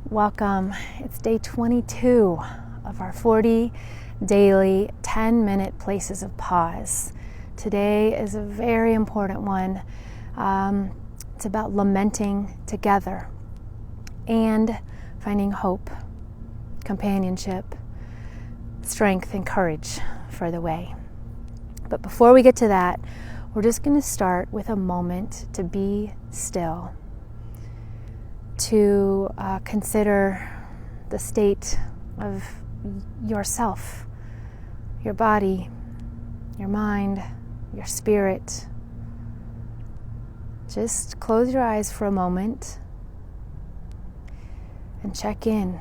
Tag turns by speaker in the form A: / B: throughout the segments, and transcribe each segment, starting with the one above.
A: Welcome. It's day 22 of our 40 daily 10-minute places of pause. Today is a very important one. It's about lamenting together and finding hope, companionship, strength, and courage for the way. But before we get to that, we're just going to start with a moment to be still, to consider the state of yourself, your body, your mind, your spirit. Just close your eyes for a moment and check in.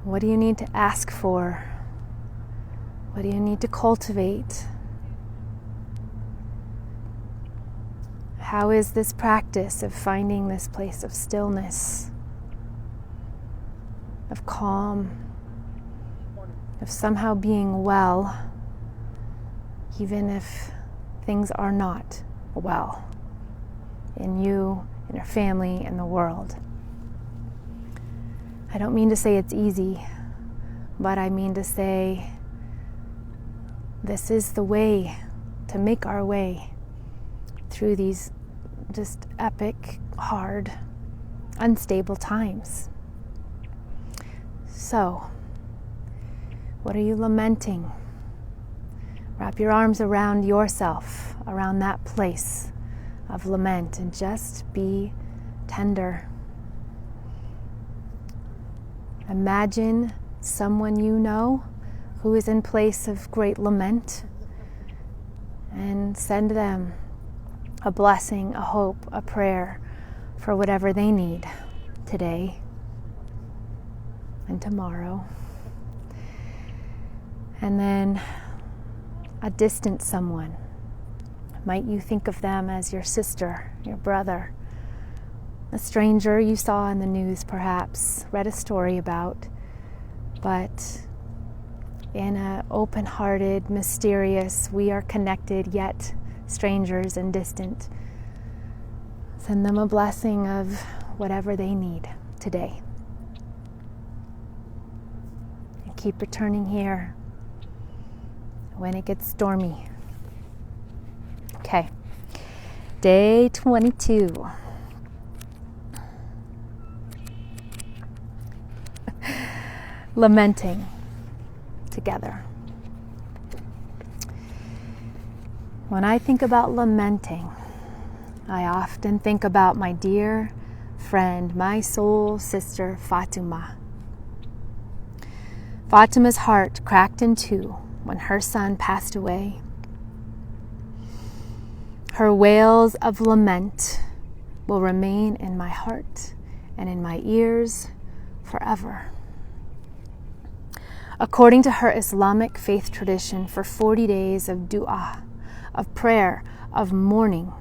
A: What do you need to ask for? What do you need to cultivate? How is this practice of finding this place of stillness, of calm, of somehow being well, even if things are not well in you, in your family, in the world? I don't mean to say it's easy, but I mean to say this is the way to make our way through these just epic, hard, unstable times. So, what are you lamenting? Wrap your arms around yourself, around that place of lament, and just be tender. Imagine someone you know who is in place of great lament, and send them a blessing, a hope, a prayer for whatever they need today and tomorrow. And then a distant someone. Might you think of them as your sister, your brother, a stranger you saw in the news perhaps, read a story about, but in an open-hearted, mysterious, we are connected yet strangers and distant. Send them a blessing of whatever they need today. And keep returning here when it gets stormy. Okay, day 22. Lamenting together. When I think about lamenting, I often think about my dear friend, my soul sister, Fatima. Fatima's heart cracked in two when her son passed away. Her wails of lament will remain in my heart and in my ears forever. According to her Islamic faith tradition, for 40 days of dua, of prayer, of mourning,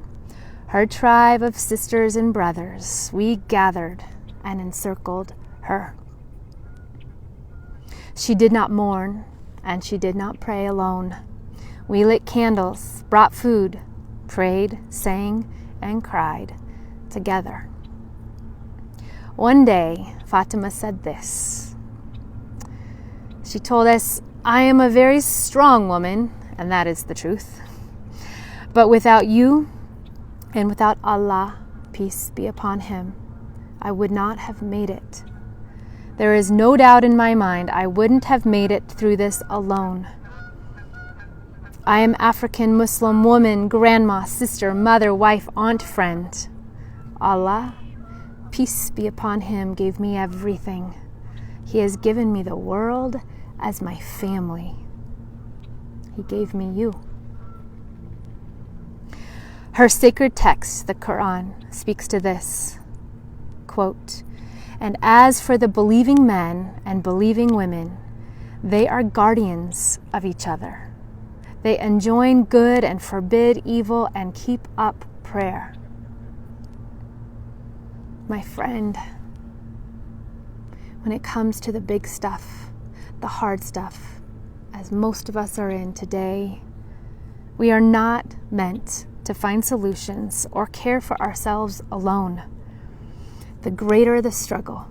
A: her tribe of sisters and brothers, we gathered and encircled her. She did not mourn, and she did not pray alone. We lit candles, brought food, prayed, sang, and cried together. One day, Fatima said this. She told us, "I am a very strong woman," and that is the truth. "But without you and without Allah, peace be upon him, I would not have made it. There is no doubt in my mind I wouldn't have made it through this alone. I am African Muslim woman, grandma, sister, mother, wife, aunt, friend. Allah, peace be upon him, gave me everything. He has given me the world as my family. He gave me you." Her sacred text, the Quran, speaks to this, quote, "And as for the believing men and believing women, they are guardians of each other. They enjoin good and forbid evil and keep up prayer." My friend, when it comes to the big stuff, the hard stuff, as most of us are in today, we are not meant to find solutions or care for ourselves alone. The greater the struggle,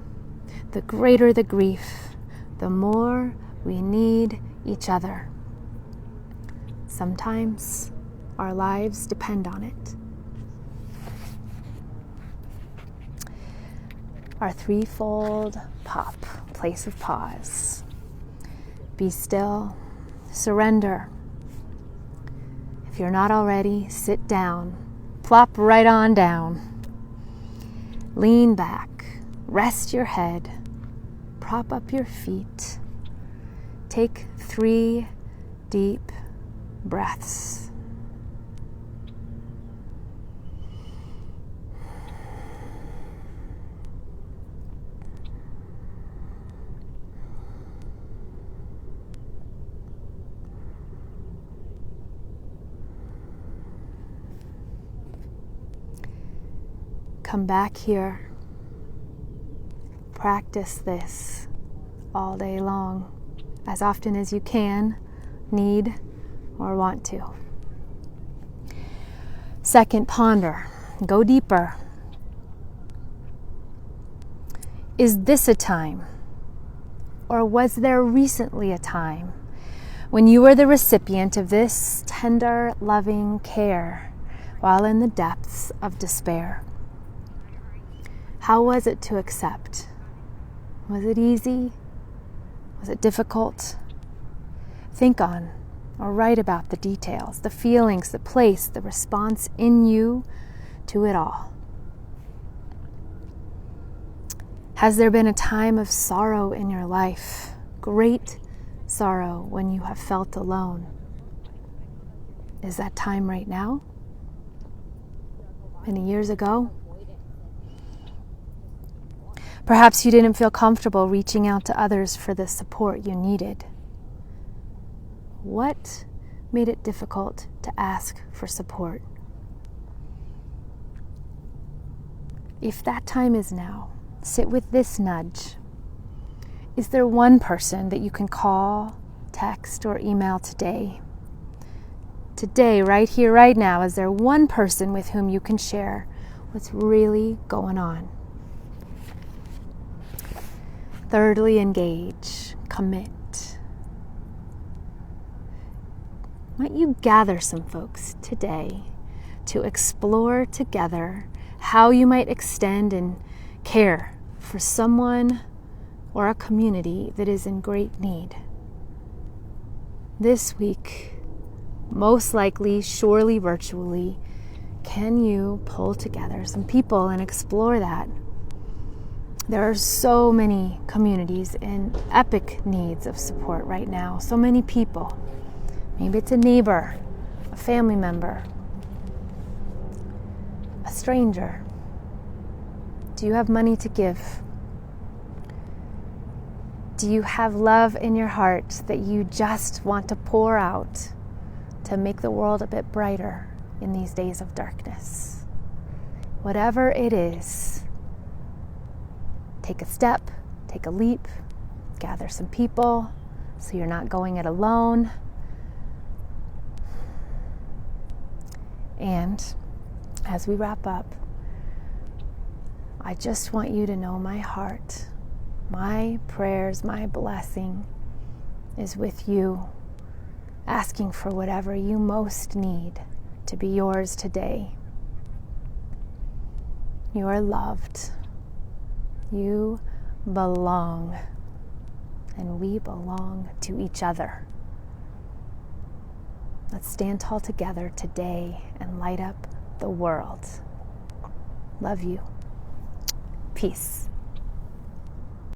A: the greater the grief, the more we need each other. Sometimes our lives depend on it. Our threefold pop, place of pause. Be still, surrender. If you're not already, sit down, plop right on down. Lean back, rest your head, prop up your feet. Take 3 deep breaths. Come back here. Practice this all day long, as often as you can, need, or want to. Second, ponder. Go deeper. Is this a time, or was there recently a time when you were the recipient of this tender, loving care while in the depths of despair? How was it to accept? Was it easy? Was it difficult? Think on or write about the details, the feelings, the place, the response in you to it all. Has there been a time of sorrow in your life? Great sorrow when you have felt alone. Is that time right now? Many years ago? Perhaps you didn't feel comfortable reaching out to others for the support you needed. What made it difficult to ask for support? If that time is now, sit with this nudge. Is there one person that you can call, text, or email today? Today, right here, right now, is there one person with whom you can share what's really going on? Thirdly, engage, commit. Might you gather some folks today to explore together how you might extend and care for someone or a community that is in great need. This week, most likely, surely virtually, can you pull together some people and explore that? There are so many communities in epic needs of support right now. So many people. Maybe it's a neighbor, a family member, a stranger. Do you have money to give? Do you have love in your heart that you just want to pour out to make the world a bit brighter in these days of darkness? Whatever it is, take a step, take a leap, gather some people so you're not going it alone. And as we wrap up, I just want you to know my heart, my prayers, my blessing is with you, asking for whatever you most need to be yours today. You are loved. You belong, and we belong to each other. Let's stand tall together today and light up the world. Love you. Peace.